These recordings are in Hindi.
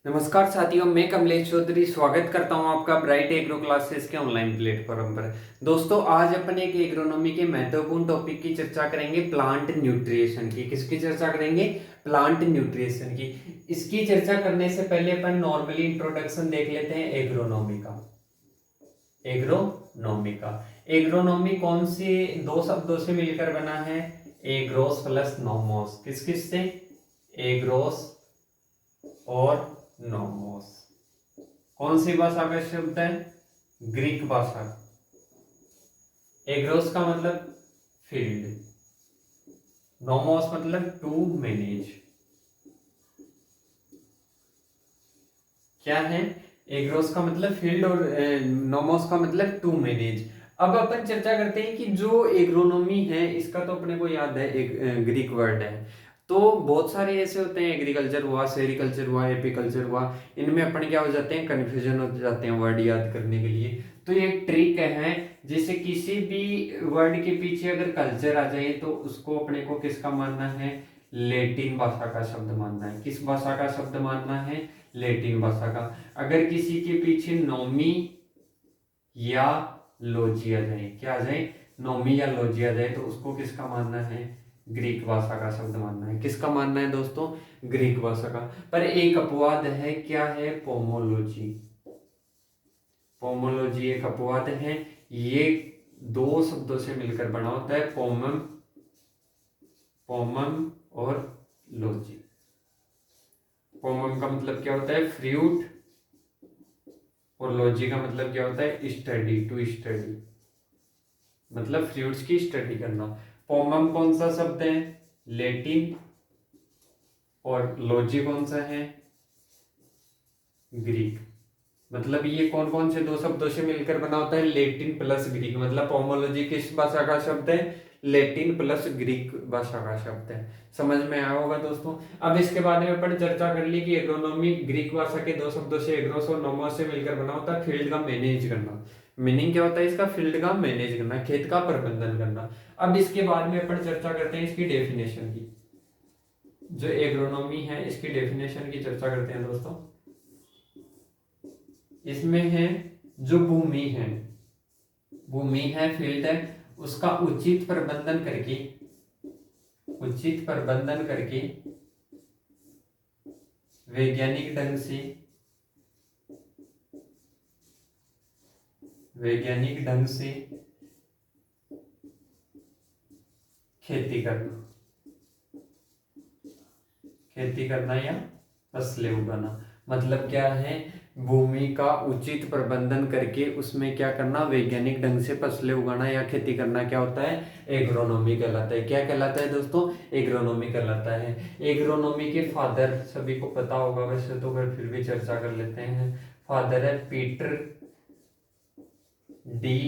नमस्कार साथियों, मैं कमलेश चौधरी स्वागत करता हूं आपका ब्राइट एग्रो क्लासेस के ऑनलाइन प्लेटफॉर्म पर। दोस्तों, आज अपन एक एग्रोनॉमी के महत्वपूर्ण टॉपिक की चर्चा करेंगे, प्लांट न्यूट्रिशन की। किसकी चर्चा करेंगे? प्लांट न्यूट्रिशन की। इसकी चर्चा करने से पहले अपन नॉर्मली इंट्रोडक्शन देख लेते हैं एग्रोनॉमी का। एग्रोनॉमी कौन से दो शब्दों से मिलकर बना है? Agarose plus nomos. किस किस से? एग्रोस और नोमोस। कौन सी भाषा का शब्द है? ग्रीक भाषा। एग्रोस का मतलब फील्ड, नोमोस मतलब टू मैनेज। क्या है? एग्रोस का मतलब फील्ड और नोमोस का मतलब टू मैनेज। अब अपन चर्चा करते हैं कि जो एग्रोनॉमी है इसका तो अपने को याद है एक ग्रीक वर्ड है। तो बहुत सारे ऐसे होते हैं, एग्रीकल्चर हुआ, सेरिकल्चर हुआ, एपीकल्चर हुआ, इनमें अपन क्या हो जाते हैं, कन्फ्यूजन हो जाते हैं वर्ड याद करने के लिए। तो ये ट्रिक है, जैसे किसी भी वर्ड के पीछे अगर कल्चर आ जाए तो उसको अपने को किसका मानना है? लेटिन भाषा का शब्द मानना है। किस भाषा का शब्द मानना है? लेटिन भाषा का। अगर किसी के पीछे नोमी या लोजी आ जाए, क्या आ जाए? नोमी या लोजी आ जाए, तो उसको किसका मानना है? ग्रीक भाषा का शब्द मानना है। किसका मानना है दोस्तों? ग्रीक भाषा का। पर एक अपवाद है, क्या है? पोमोलॉजी। पोमोलॉजी एक अपवाद है। ये दो शब्दों से मिलकर बना होता है, पोमम, पोमम और लॉजी। पोमम का मतलब क्या होता है? फ्रूट। और लॉजी का मतलब क्या होता है? स्टडी, टू स्टडी, मतलब फ्रूट्स की स्टडी करना। पोमम कौन सा शब्द है? लेटिन। और लॉजी कौन सा है? ग्रीक। मतलब ये कौन कौन से दो शब्दों से मिलकर बना होता है? Latin plus Greek. मतलब पोमोलॉजी किस भाषा का शब्द है? लेटिन प्लस ग्रीक भाषा का शब्द है। समझ में आया होगा दोस्तों। अब इसके बारे में अपन चर्चा कर ली कि एग्रोनॉमी ग्रीक भाषा के दो शब्दों से, एग्रोस और नोमोस से मिलकर बना होता है फील्ड का मैनेज करना। मीनिंग क्या होता है इसका? फील्ड का मैनेज करना, खेत का प्रबंधन करना। अब इसके बाद में अपन चर्चा करते हैं इसकी डेफिनेशन की। जो एग्रोनॉमी है इसकी डेफिनेशन की चर्चा करते हैं दोस्तों। इसमें है जो भूमि है, फील्ड है, उसका उचित प्रबंधन करके, वैज्ञानिक ढंग से, खेती करना या फसलें उगाना। मतलब क्या है? भूमि का उचित प्रबंधन करके उसमें क्या करना? वैज्ञानिक ढंग से फसलें उगाना या खेती करना, क्या होता है? एग्रोनॉमी कहलाता है। क्या कहलाता है दोस्तों? एग्रोनॉमी कहलाता है। एग्रोनॉमी के फादर सभी को पता होगा वैसे तो, फिर भी चर्चा कर लेते हैं। फादर है पीटर डी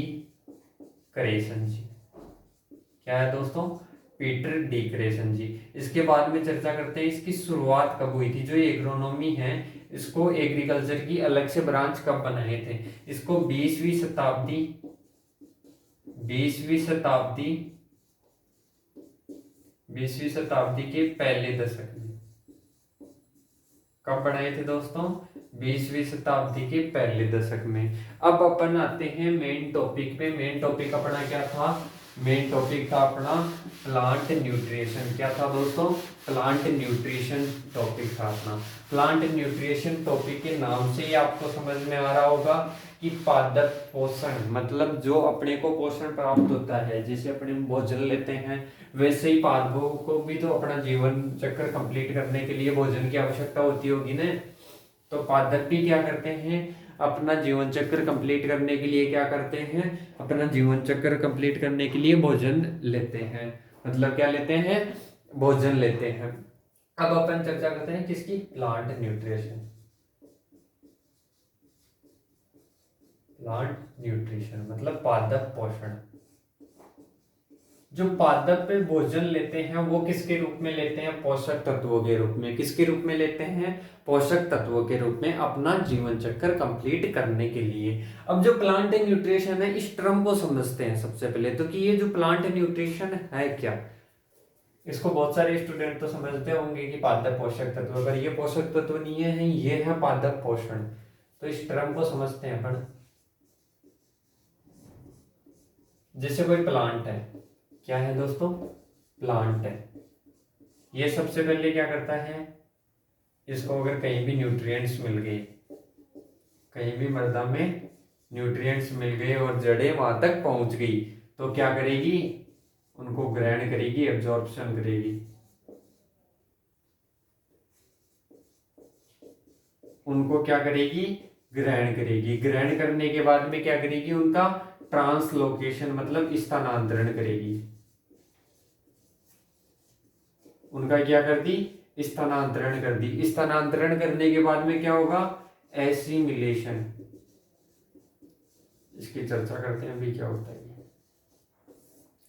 क्रेसन जी। क्या है दोस्तों? पीटर डी क्रेसन जी। इसके बाद में चर्चा करते हैं इसकी शुरुआत कब हुई थी। जो एग्रोनॉमी है इसको एग्रीकल्चर की अलग से ब्रांच कब बनाए थे? इसको 20वीं शताब्दी के पहले दशक में। कब बनाए थे दोस्तों? 20वीं शताब्दी के पहले दशक में। अब अपन आते हैं मेन टॉपिक पे। मेन टॉपिक अपना क्या था? मेन टॉपिक था अपना प्लांट न्यूट्रिशन। क्या था दोस्तों? प्लांट न्यूट्रिशन टॉपिक था अपना। प्लांट न्यूट्रिशन टॉपिक के नाम से ही आपको समझ में आ रहा होगा कि पादप पोषण, मतलब जो अपने को पोषण प्राप्त होता है, जैसे अपने भोजन लेते हैं वैसे ही पादपों को भी तो अपना जीवन चक्र कंप्लीट करने के लिए भोजन की आवश्यकता होती होगी ना। तो पादप भी क्या करते हैं? अपना जीवन चक्र कंप्लीट करने के लिए क्या करते हैं? अपना जीवन चक्र कंप्लीट करने के लिए भोजन लेते हैं। मतलब क्या लेते हैं? भोजन लेते हैं। अब अपन चर्चा करते हैं किसकी? Plant nutrition. प्लांट न्यूट्रिशन मतलब पादप पोषण। जो पादप पे भोजन लेते हैं वो किसके रूप में लेते हैं? पोषक तत्वों के रूप में। किसके रूप में लेते हैं? पोषक तत्वों के रूप में, अपना जीवन चक्र कंप्लीट करने के लिए। अब जो प्लांट न्यूट्रिशन है इस टर्म को समझते हैं सबसे पहले तो, कि ये जो प्लांट न्यूट्रिशन है क्या। इसको बहुत सारे स्टूडेंट तो समझते होंगे कि पादप पोषक तत्व, पर ये पोषक तत्व नहीं है, ये है पादप पोषण। तो इस टर्म को समझते हैं अपन। जैसे कोई प्लांट है, क्या है दोस्तों, प्लांट है, ये सबसे पहले क्या करता है, इसको अगर कहीं भी न्यूट्रिएंट्स मिल गए, कहीं भी मृदा में न्यूट्रिएंट्स मिल गए और जड़ें वहां तक पहुंच गई, तो क्या करेगी, उनको ग्रहण करेगी, एब्जॉर्प्शन करेगी, उनको क्या करेगी, ग्रहण करेगी। ग्रहण करने के बाद में क्या करेगी, उनका ट्रांसलोकेशन मतलब स्थानांतरण करेगी। उनका क्या कर दी, स्थानांतरण कर दी। स्थानांतरण करने के बाद में क्या होगा, एसिमिलेशन। इसकी चर्चा करते हैं अभी क्या होता है।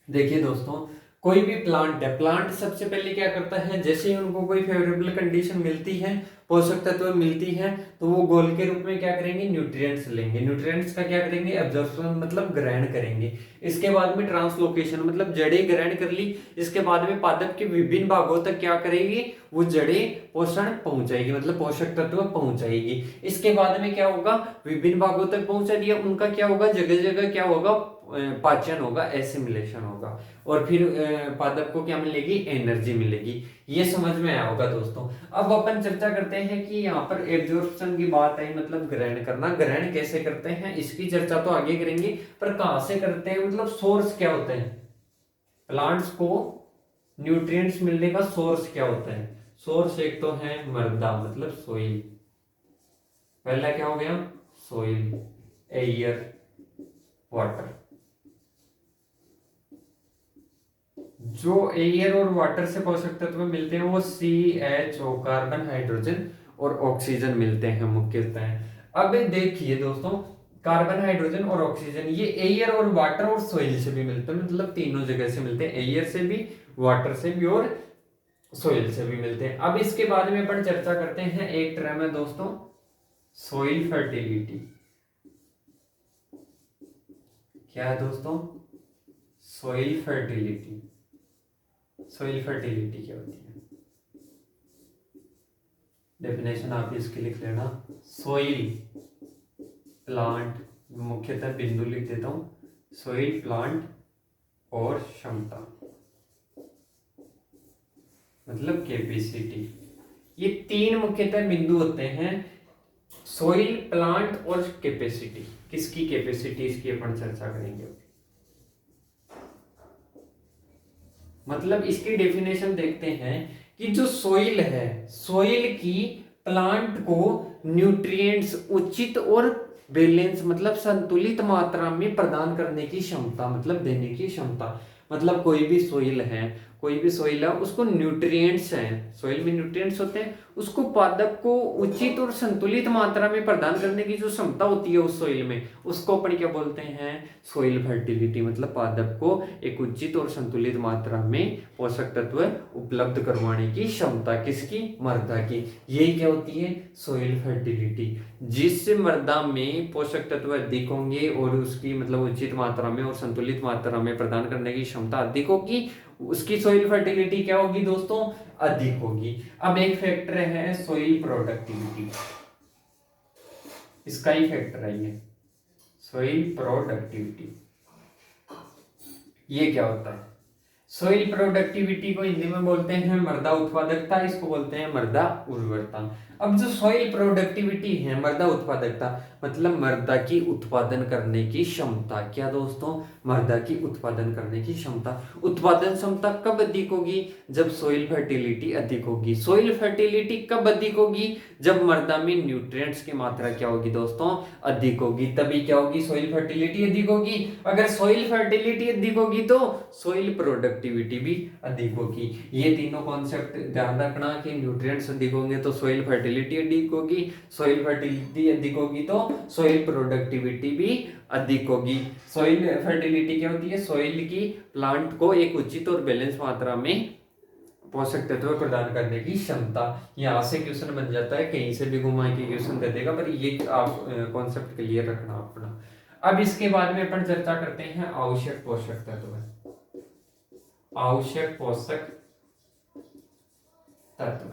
देखिए दोस्तों, कोई भी प्लांट है, प्लांट सबसे पहले क्या करता है, जैसे ही उनको कोई फेवरेबल कंडीशन मिलती है, पोषक तत्व मिलती है, तो वो घोल के रूप में क्या करेंगे, न्यूट्रिएंट्स लेंगे। न्यूट्रिएंट्स का क्या करेंगे, एब्जॉर्प्शन मतलब ग्रहण करेंगे। इसके बाद में ट्रांसलोकेशन मतलब जड़ें ग्रहण कर ली। इसके बाद में पादप के विभिन्न भागों तक क्या करेगी, वो जड़ें पोषण पहुंचाएगी मतलब पोषक तत्व पहुंचाएगी। इसके बाद में क्या होगा, विभिन्न भागों तक पहुंचा दिया, उनका क्या होगा, जगह जगह क्या होगा, पाचन होगा, एसिमिलेशन होगा, और फिर पादप को क्या मिलेगी, एनर्जी मिलेगी। ये समझ में आया होगा दोस्तों। अब अपन चर्चा करते हैं कि यहाँ पर एब्जॉर्प्शन की बात आई, मतलब ग्रहण करना, ग्रहण कैसे करते हैं इसकी चर्चा तो आगे करेंगे, पर कहां से करते हैं, मतलब सोर्स क्या होते हैं, प्लांट्स को न्यूट्रिएंट्स मिलने का सोर्स क्या होता है। सोर्स एक तो है मृदा मतलब सोइल, पहला क्या हो गया, सोइल, एयर, वाटर। जो एयर और वाटर से पोषक तत्व मिलते हैं वो CHO, कार्बन, हाइड्रोजन और ऑक्सीजन मिलते हैं मुख्यतः। अब देखिए दोस्तों, कार्बन, हाइड्रोजन और ऑक्सीजन ये एयर और वाटर और सोइल से भी मिलते हैं, मतलब तीनों जगह से मिलते हैं, एयर से भी, वाटर से भी और सोइल से भी मिलते हैं। अब इसके बाद में अपन चर्चा करते हैं, एक टर्म है दोस्तों, सोइल फर्टिलिटी। क्या है दोस्तों, सोइल फर्टिलिटी। सोइल फर्टिलिटी क्या होती है, डेफिनेशन आप इसकी लिख लेना। सोइल प्लांट, मुख्यतः बिंदु लिख देता हूं, सोइल प्लांट और क्षमता मतलब कैपेसिटी। ये तीन मुख्यतः बिंदु होते हैं, सोइल, प्लांट और कैपेसिटी। किसकी कैपेसिटी, इसकी अपन चर्चा करेंगे। मतलब इसकी डेफिनेशन देखते हैं कि जो सोइल है, सोइल की प्लांट को न्यूट्रिएंट्स उचित और बैलेंस मतलब संतुलित मात्रा में प्रदान करने की क्षमता, मतलब देने की क्षमता। मतलब कोई भी सोइल है, कोई भी सोइल है, उसको न्यूट्रिएंट्स हैं, सोइल में न्यूट्रिएंट्स होते हैं, उसको पादप को उचित और संतुलित मात्रा में प्रदान करने की जो क्षमता होती है उस सोइल में, उसको अपन क्या बोलते हैं, सोइल फर्टिलिटी। मतलब पादप को एक उचित और संतुलित मात्रा में पोषक तत्व उपलब्ध करवाने की क्षमता, किसकी, मृदा की। यही क्या होती है, सोइल फर्टिलिटी। जिस मृदा में पोषक तत्व अधिक होंगे और उसकी मतलब उचित मात्रा में और संतुलित मात्रा में प्रदान करने की क्षमता अधिक होगी, उसकी सोइल फर्टिलिटी क्या होगी दोस्तों, अधिक होगी। अब एक फैक्टर है सोइल प्रोडक्टिविटी, इसका ही फैक्टर है ये, सोइल प्रोडक्टिविटी। ये क्या होता है, सोइल प्रोडक्टिविटी को हिंदी में बोलते हैं मृदा उत्पादकता, इसको बोलते हैं मृदा उर्वरता। अब जो सॉइल प्रोडक्टिविटी है, मृदा उत्पादकता मतलब मृदा की उत्पादन करने की क्षमता। क्या दोस्तों, मृदा की उत्पादन करने की क्षमता। उत्पादन क्षमता कब अधिक होगी, जब सोइल फर्टिलिटी अधिक होगी। सोइल फर्टिलिटी कब अधिक होगी, जब मृदा में न्यूट्रिएंट्स की मात्रा क्या होगी दोस्तों, अधिक होगी, तभी क्या होगी, सोइल फर्टिलिटी अधिक होगी। अगर सोइल फर्टिलिटी अधिक होगी तो सोइल प्रोडक्टिविटी भी अधिक होगी। ये तीनों कॉन्सेप्ट ध्यान रखना कि न्यूट्रिएंट्स अधिक होंगे तो सोइल फर्टिलिटी अधिक होगी, सोइल फर्टिलिटी अधिक होगी तो सोइल प्रोडक्टिविटी भी अधिक होगी। सोइल फर्टिलिटी क्या होती है, सोइल की प्लांट को एक उचित और बैलेंस मात्रा में पोषक तत्व प्रदान करने की क्षमता। यहाँ से क्वेश्चन बन जाता है, कहीं से भी घुमा के क्वेश्चन कर देगा, पर ये आप कॉन्सेप्ट क्लियर रखना अपना। अब इसके बाद में अपन चर्चा करते हैं आवश्यक पोषक तत्व। आवश्यक पोषक तत्व।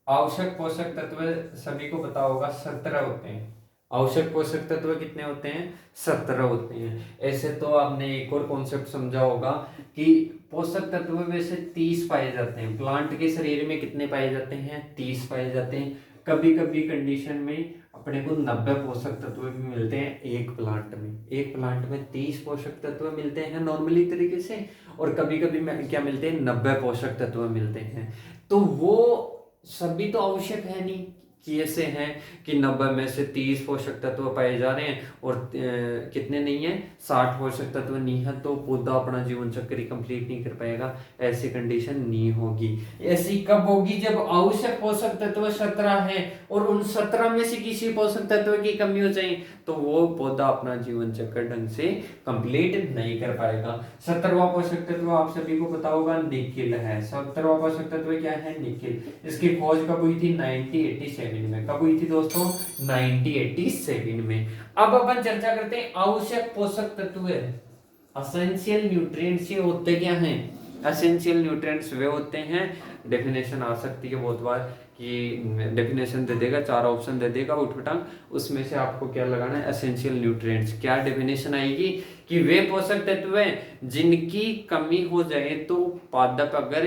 आवश्यक पोषक तत्व सभी को पता होगा 17 होते हैं। आवश्यक पोषक तत्व कितने होते हैं? 17 होते हैं। ऐसे तो आपने एक और कॉन्सेप्ट समझा होगा कि पोषक तत्व में से 30 पाए जाते हैं। प्लांट के शरीर में कितने पाए जाते हैं? 30 पाए जाते हैं। कभी कभी कंडीशन में अपने को 90 पोषक तत्व भी मिलते हैं एक प्लांट में। एक प्लांट में 30 पोषक तत्व मिलते हैं नॉर्मली तरीके से, और कभी कभी क्या मिलते हैं? 90 पोषक तत्व मिलते हैं। तो वो सभी तो आवश्यक है नहीं कि ऐसे हैं कि 90 में से 30 पोषक तत्व पाए जा रहे हैं और कितने नहीं है, 60 पोषक तत्व नहीं है, तो पौधा अपना जीवन चक्र कंप्लीट नहीं कर पाएगा। ऐसी कंडीशन नहीं होगी। ऐसी कब होगी? जब आवश्यक पोषक तत्व 17 है और उन 17 में से किसी पोषक तत्व की कमी हो जाए तो वो पौधा अपना जीवन चक्र ढंग से कंप्लीट नहीं कर पाएगा। 17वां पोषक तत्व आप सभी को पता होगा निकेल है। 17वां पोषक तत्व क्या है? निकेल। इसकी खोज कब हुई थी? 1987 में। कब हुई थी दोस्तों? 1987 में। अब अपन चर्चा करते हैं आवश्यक पोषक तत्व। एसेंशियल न्यूट्रिएंट्स ये होते क्या हैं? एसेंशियल न्यूट्रिएंट्स वे होते हैं, डेफिनेशन आ सकती है बहुत बार कि डेफिनेशन दे देगा, 4 ऑप्शन दे देगा उठपटांग, उसमें से आपको क्या लगाना है? Essential nutrients. क्या डेफिनेशन आएगी कि वे पोषक तत्व हैं जिनकी कमी हो जाए तो पादप अगर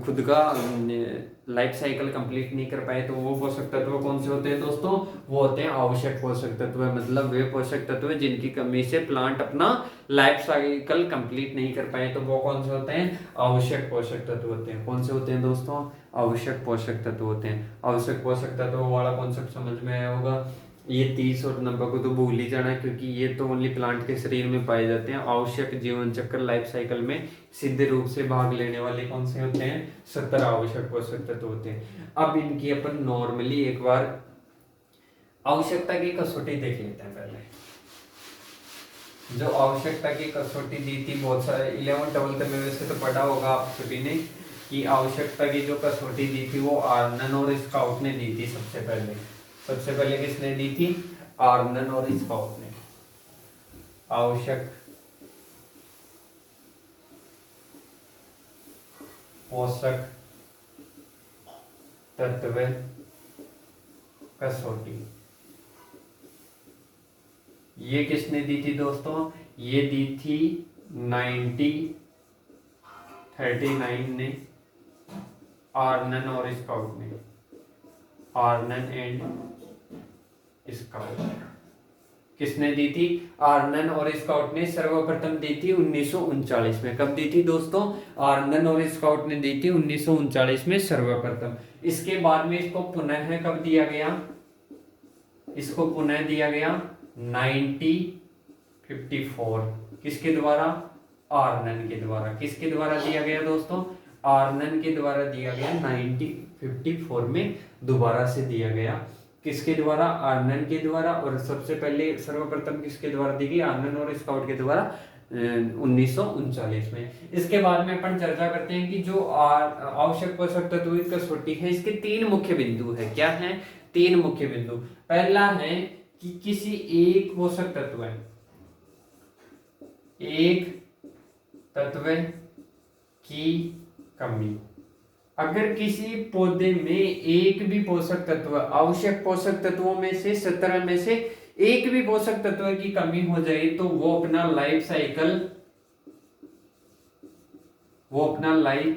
खुद का लाइफ साइकिल कंप्लीट नहीं कर पाए तो वो पोषक तत्व कौन से होते हैं दोस्तों? वो होते हैं आवश्यक पोषक तत्व। मतलब वे पोषक तत्व जिनकी कमी से प्लांट अपना लाइफ साइकिल कंप्लीट नहीं कर पाए तो वो कौन से होते हैं? आवश्यक पोषक तत्व होते हैं। कौन से होते हैं दोस्तों? आवश्यक पोषक तत्व होते हैं। आवश्यक पोषक तत्व वाला कॉन्सेप्ट समझ में आया होगा। ये 30 और 90 को तो भूल ही जाना, क्योंकि ये तो ओनली प्लांट के शरीर में पाए जाते हैं। आवश्यक जीवन चक्र लाइफ साइकिल में सीधे रूप से भाग लेने वाले कौन से होते हैं? 17 आवश्यक पोषक तत्व होते हैं। अब इनकी अपन नॉर्मली एक बार आवश्यकता की कसौटी देख लेते हैं। पहले जो आवश्यकता की कसौटी दी थी बहुत सारे 11th 12th में वैसे तो पढ़ा होगा आप सभी ने कि आवश्यकता की जो कसौटी दी थी वो आर्नन और स्काउट ने दी थी। सबसे पहले किसने दी थी? आर्नन और स्काउट ने। आवश्यक पोषक तत्व कसौटी ये किसने दी थी दोस्तों? ये दी थी 1939 ने, आर्नन और स्काउट ने। आर्नन एंड स्काउट किसने दी थी? आर्नन और स्काउट ने सर्वप्रथम दी थी 1939 में। कब दी थी दोस्तों? आर्नन और स्काउट ने दी थी 1939 में सर्वप्रथम। इसके बाद में इसको पुनः कब दिया गया? इसको पुनः दिया गया 1954। किसके द्वारा? आर्नन के द्वारा। किसके द्वारा दिया गया दोस्तों? आर्नन के द्वारा दिया गया। 1954 में दोबारा से दिया गया। किसके द्वारा? आर्नन के द्वारा। और सबसे पहले सर्वप्रथम किसके द्वारा दी गई? आर्नन और स्काउट के द्वारा 1939 में। इसके बाद में अपन चर्चा करते हैं कि जो आवश्यक पोषक तत्व की कसौटी है इसके 3 मुख्य बिंदु है। क्या है? 3 मुख्य बिंदु। पहला है कि किसी एक पोषक तत्व है, एक तत्व की कमी। अगर किसी पौधे में एक भी पोषक तत्व, आवश्यक पोषक तत्वों में से 17 में से एक भी पोषक तत्व की कमी हो जाए तो वो अपना लाइफ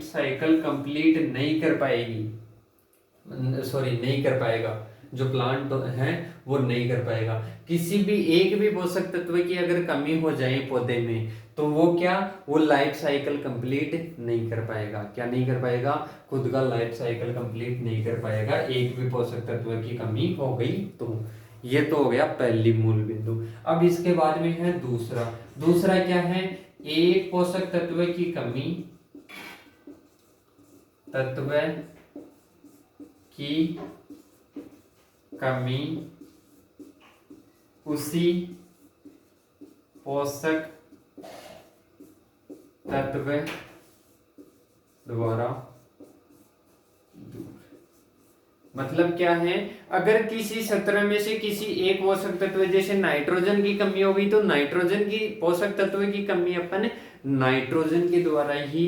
साइकिल कंप्लीट नहीं कर पाएगा। जो प्लांट है वो नहीं कर पाएगा। किसी भी एक भी पोषक तत्व की अगर कमी हो जाए पौधे में तो वो लाइफ साइकिल कंप्लीट नहीं कर पाएगा। क्या नहीं कर पाएगा? खुद का लाइफ साइकिल कंप्लीट नहीं कर पाएगा। एक भी पोषक तत्व की कमी हो गई तो। ये तो हो गया पहली मूल बिंदु। अब इसके बाद में है दूसरा क्या है? एक पोषक तत्व की कमी उसी पोषक तत्व द्वारा दूर। मतलब क्या है? अगर किसी 17 में से किसी एक पोषक तत्व, जैसे नाइट्रोजन की कमी होगी तो नाइट्रोजन की पोषक तत्व की कमी अपन नाइट्रोजन के द्वारा ही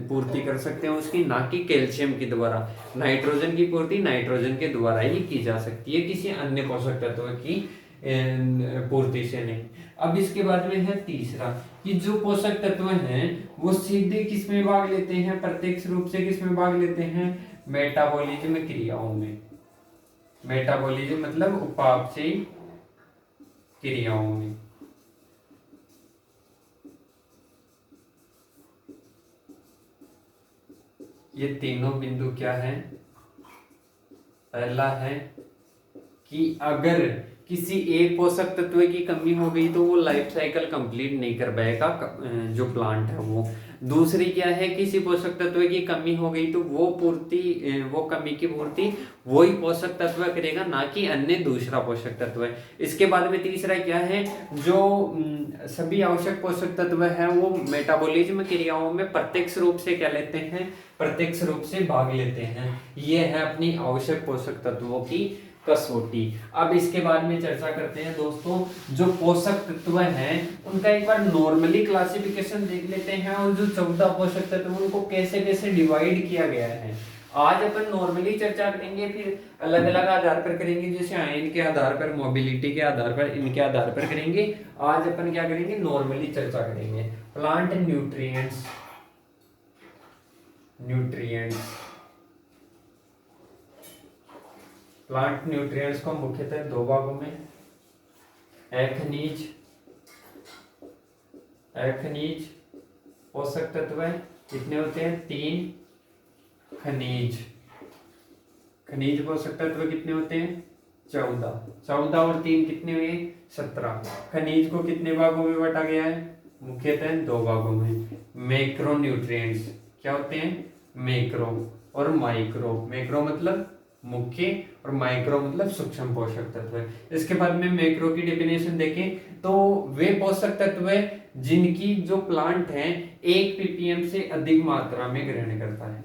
पूर्ति कर सकते हैं उसकी, ना कि कैल्शियम के द्वारा। नाइट्रोजन की पूर्ति नाइट्रोजन के द्वारा ही की जा सकती है, किसी अन्य पोषक तत्व की पूर्ति से नहीं। अब इसके बाद में है तीसरा कि जो पोषक तत्व हैं वो सीधे किस में भाग लेते हैं, प्रत्यक्ष रूप से किस में भाग लेते हैं, मेटाबॉलिज्म क्रियाओं में। मेटाबॉलिज्म मतलब उपापचयी क्रियाओं में। ये तीनों बिंदु क्या है, पहला है कि अगर किसी एक पोषक तत्व की कमी हो गई तो वो लाइफ साइकिल कंप्लीट नहीं कर पाएगा जो प्लांट है वो। दूसरी क्या है, किसी पोषक तत्व की कमी हो गई तो वो कमी की पूर्ति वही पोषक तत्व करेगा, ना कि अन्य दूसरा पोषक तत्व है। इसके बाद में तीसरा क्या है, जो सभी आवश्यक पोषक तत्व है वो मेटाबॉलिज्म क्रियाओं में प्रत्यक्ष रूप से क्या लेते हैं, प्रत्यक्ष रूप से भाग लेते हैं। ये है अपनी आवश्यक पोषक तत्वों की कसौटी। अब इसके बाद में चर्चा करते हैं दोस्तों, जो पोषक तत्व हैं उनका एक बार नॉर्मली क्लासिफिकेशन देख लेते हैं, और जो 14 पोषक तत्व उनको कैसे कैसे डिवाइड किया गया है। आज अपन नॉर्मली चर्चा करेंगे, फिर अलग अलग आधार पर करेंगे, जैसे आयन के आधार पर, मोबिलिटी के आधार पर, इनके आधार पर करेंगे। आज अपन क्या करेंगे, नॉर्मली चर्चा करेंगे। प्लांट न्यूट्रिएंट्स, प्लांट न्यूट्रिएंट्स को मुख्यतः दो भागों में, खनिज पोषक तत्व कितने होते हैं, 3। खनिज पोषक तत्व कितने होते हैं, 14 और 3 कितने हुए, 17। खनिज को कितने भागों में बांटा गया है, मुख्यतः 2 भागों में। मैक्रो न्यूट्रिएंट्स क्या होते हैं, मैक्रो और माइक्रो। मैक्रो मतलब मुख्य और माइक्रो मतलब सूक्ष्म पोषक तत्व है। इसके बाद में मैक्रो की डेफिनेशन देखें तो वे पोषक तत्व जिनकी जो प्लांट है 1 ppm से अधिक मात्रा में ग्रहण करता है।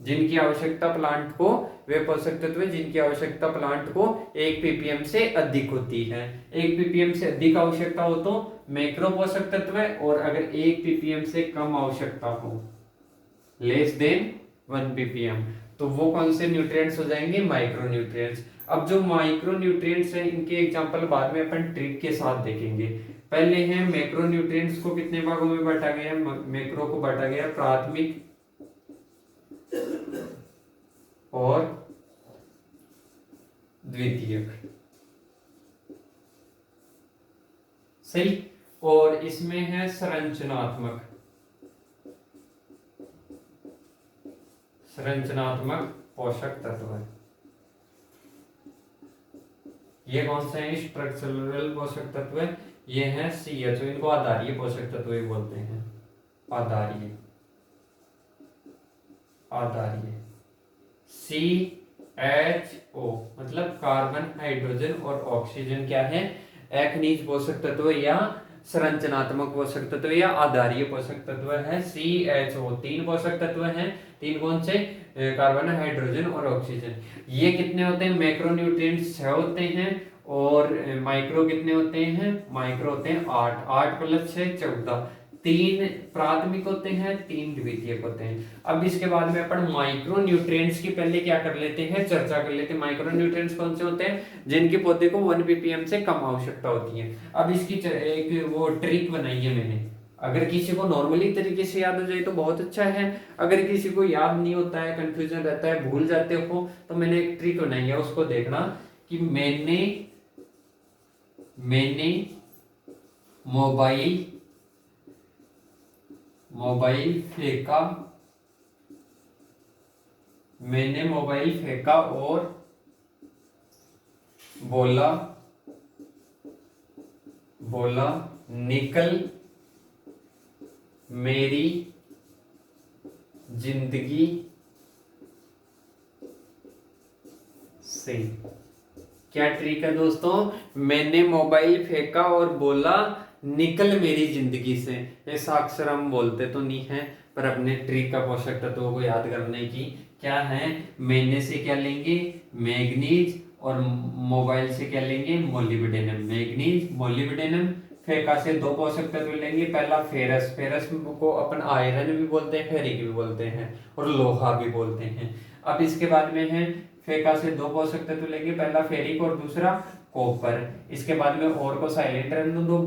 जिनकी आवश्यकता प्लांट को, वे पोषक तत्व जिनकी आवश्यकता प्लांट को 1 ppm से अधिक होती है। 1 ppm से अधिक आवश्यकता हो तो मैक्रो पोषक तत्व, और अगर 1 ppm से कम आवश्यकता हो, लेस देन 1 ppm, तो वो कौन से न्यूट्रिएंट्स हो जाएंगे, माइक्रो न्यूट्रिएंट्स। अब जो माइक्रो न्यूट्रिएंट्स हैं इनके एग्जांपल बाद में अपन ट्रिक के साथ देखेंगे। पहले हैं मैक्रो न्यूट्रिएंट्स को कितने भागों में बांटा गया है, मैक्रो को बांटा गया प्राथमिक और द्वितीयक, सही। और इसमें है संरचनात्मक पोषक तत्व है। ये कौन से हैं, स्ट्रक्चरल पोषक तत्व है, ये है CHO, इनको आधारीय पोषक तत्व ही बोलते हैं। आधारीय CHO मतलब कार्बन, हाइड्रोजन और ऑक्सीजन क्या है, अखनिज पोषक तत्व या संरचनात्मक पोषक तत्व या आधारीय पोषक तत्व है CHO। 3 पोषक तत्व हैं, 3 कौन से, कार्बन, हाइड्रोजन और ऑक्सीजन। ये कितने होते हैं, मैक्रो न्यूट्रिएंट्स 6 होते हैं, और माइक्रो कितने होते हैं, माइक्रो होते हैं 8 + 6 14। 3 प्राथमिक होते हैं, 3 द्वितीयक होते हैं। अब इसके बाद में अपन माइक्रो न्यूट्रिएंट्स की पहले क्या कर लेते हैं, चर्चा कर लेते हैं। माइक्रो न्यूट्रिएंट्स कौन से होते हैं, जिनकी पौधे को 1 ppm से कम आवश्यकता होती है। अब इसकी एक वो ट्रिक बनाई है मैंने, अगर किसी को नॉर्मली तरीके से याद हो जाए तो बहुत अच्छा है, अगर किसी को याद नहीं होता है, कंफ्यूजन रहता है, भूल जाते हो, तो मैंने एक ट्रिक बनाई है, उसको देखना कि मैंने मोबाइल फेंका और बोला निकल मेरी जिंदगी से। क्या ट्रिक है दोस्तों, मैंने मोबाइल फेंका और बोला निकल मेरी जिंदगी से। ऐसा अक्सर हम बोलते तो नहीं है, पर अपने ट्रिक का पोषक तत्वों को याद करने की क्या है, मैंने से क्या लेंगे, मैग्नीज, और मोबाइल से क्या लेंगे, मोलिब्डेनम। मैग्नीज, मोलिब्डेनम, फेका से दो पोषक तत्व लेंगे। पहला फेरस, फेरस को अपन आयरन भी बोलते हैं, फेरिक भी बोलते हैं और लोहा भी बोलते हैं। अब इसके बाद में है फेका से दो पोषक तत्व लेंगे, पहला फेरिक और दूसरा कॉपर। इसके बाद में और को साइलेंट रहने दो,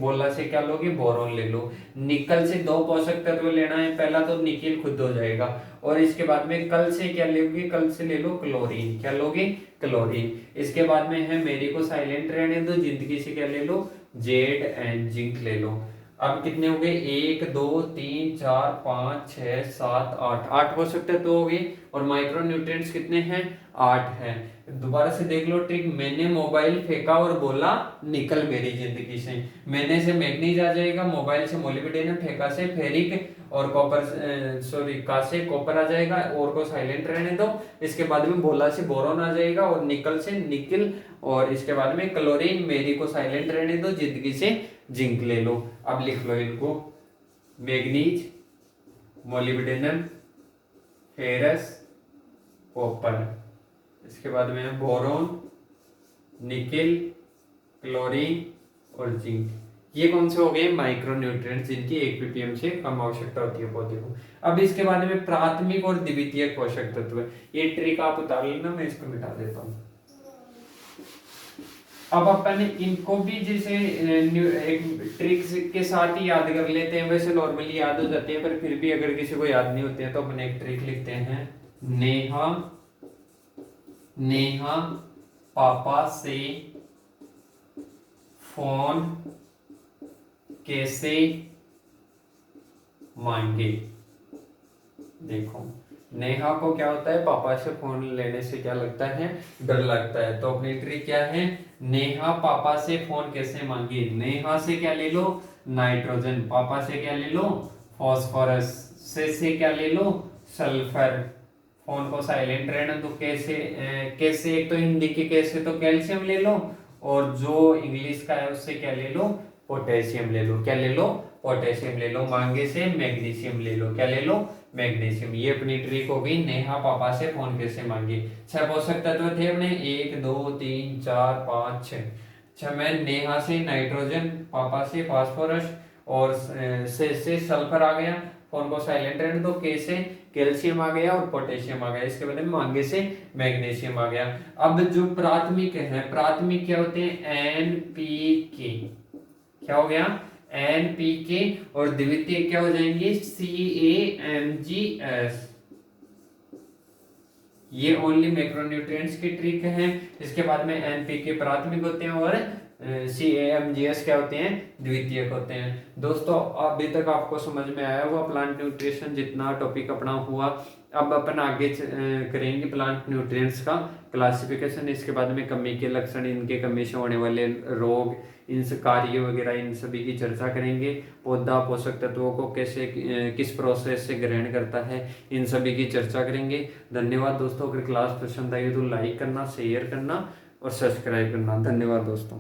बोला से क्या लोगे, बोरोन ले लो। निकल से दो पोषक तत्व लेना है, पहला तो निकिल खुद हो जाएगा और इसके बाद में कल से क्या लोगे, कल से ले लो क्लोरीन, क्या लोगे, क्लोरीन। इसके बाद में है मेरी को साइलेंट रहने दो, जिंदगी से क्या ले लो, जेड एंड जिंक ले लो। अब कितने हो गए, 1 2 3 4 5 6 7 8, 8 पोषक तत्व हो गए और माइक्रो न्यूट्रिएंट्स कितने हैं, 8 हैं। दोबारा से देख लो ट्रिक, मैंने मोबाइल फेंका और बोला निकल मेरी जिंदगी से। मैंने से मैग्नीज आ जाएगा, मोबाइल से मोलिब्डेनम, फेंका से फेरिक और कॉपर, सॉरी का से कॉपर आ जाएगा, और को साइलेंट रहने दो। इसके बाद में बोला से बोरोन आ जाएगा और निकल से निकिल, और इसके बाद में क्लोरीन, मेरी को साइलेंट रहने दो, जिंदगी से जिंक ले लो। अब लिख लो इनको, मैग्नीज, मोलिब्डेनम, फेरस, कॉपर। इसके बाद में है बोरोन, निकिल, क्लोरीन और जिंक। ये कौन से हो गए, माइक्रो न्यूट्रिएंट्स, जिनकी 1 ppm से कम आवश्यकता होती है पौधे को। अब इसके बाद में प्राथमिक और द्वितीयक पोषक तत्व, ये ट्रिक आप उतार लेना, मैं इसको मिटा देता हूँ। अब अपन इनको भी जैसे एक ट्रिक के साथ ही याद कर लेते हैं, वैसे नॉर्मली याद हो जाते हैं, पर फिर भी अगर किसी को याद नहीं होते हैं तो अपन एक ट्रिक लिखते हैं, नेहा नेहा पापा से फोन कैसे मांगे। देखो नेहा को क्या होता है, पापा से फोन लेने से क्या लगता है, डर लगता है। तो अपनी ट्रिक क्या है, नेहा पापा से फोन कैसे मांगे। नेहा से क्या ले लो, नाइट्रोजन, पापा से क्या ले लो, फॉस्फोरस, से क्या ले लो, सल्फर। फोन को साइलेंट रहना दो। कैसे, कैसे एक तो हिंदी की कैसे तो कैल्शियम ले लो, और जो इंग्लिश का है उससे क्या ले लो, पोटेशियम ले लो। क्या ले लो, पोटेशियम ले लो। मांगे से मैग्नीशियम ले लो, क्या ले लो, मैग्नीशियम। ये अपनी ट्रिक हो गई, नेहा पापा से फोन कैसे मांगे। 6 पोषक तत्व थे अपने, 1 2 3 4 5 6 में नेहा से नाइट्रोजन, पापा से फास्फोरस और से सल्फर आ गया। फोन को साइलेंट रहने दो। के से कैल्शियम आ गया और पोटेशियम आ गया। इसके बाद में मांगे से मैग्नीशियम आ गया। अब जो प्राथमिक है, प्राथमिक क्या होते हैं, एनपीके, क्या हो गया, एनपीके, और द्वितीय क्या हो जाएंगे, CAMGS। ये ओनली मैक्रोन्यूट्रिएंट्स की ट्रिक है। इसके बाद में एनपीके प्राथमिक होते हैं और CAMGS क्या होते हैं, द्वितीयक होते हैं। दोस्तों अभी तक आपको समझ में आया हुआ प्लांट न्यूट्रिशन, जितना टॉपिक अपना हुआ। अब अपन आगे करेंगे प्लांट न्यूट्रिएंट्स का क्लासिफिकेशन। इसके बाद में कमी के लक्षण, इनके कमी से होने वाले रोग, इन कार्य वगैरह, इन सभी की चर्चा करेंगे। पौधा पोषक तत्वों को कैसे, किस प्रोसेस से ग्रहण करता है, इन सभी की चर्चा करेंगे। धन्यवाद दोस्तों। अगर क्लास पसंद आई तो लाइक करना, शेयर करना और सब्सक्राइब करना। धन्यवाद दोस्तों।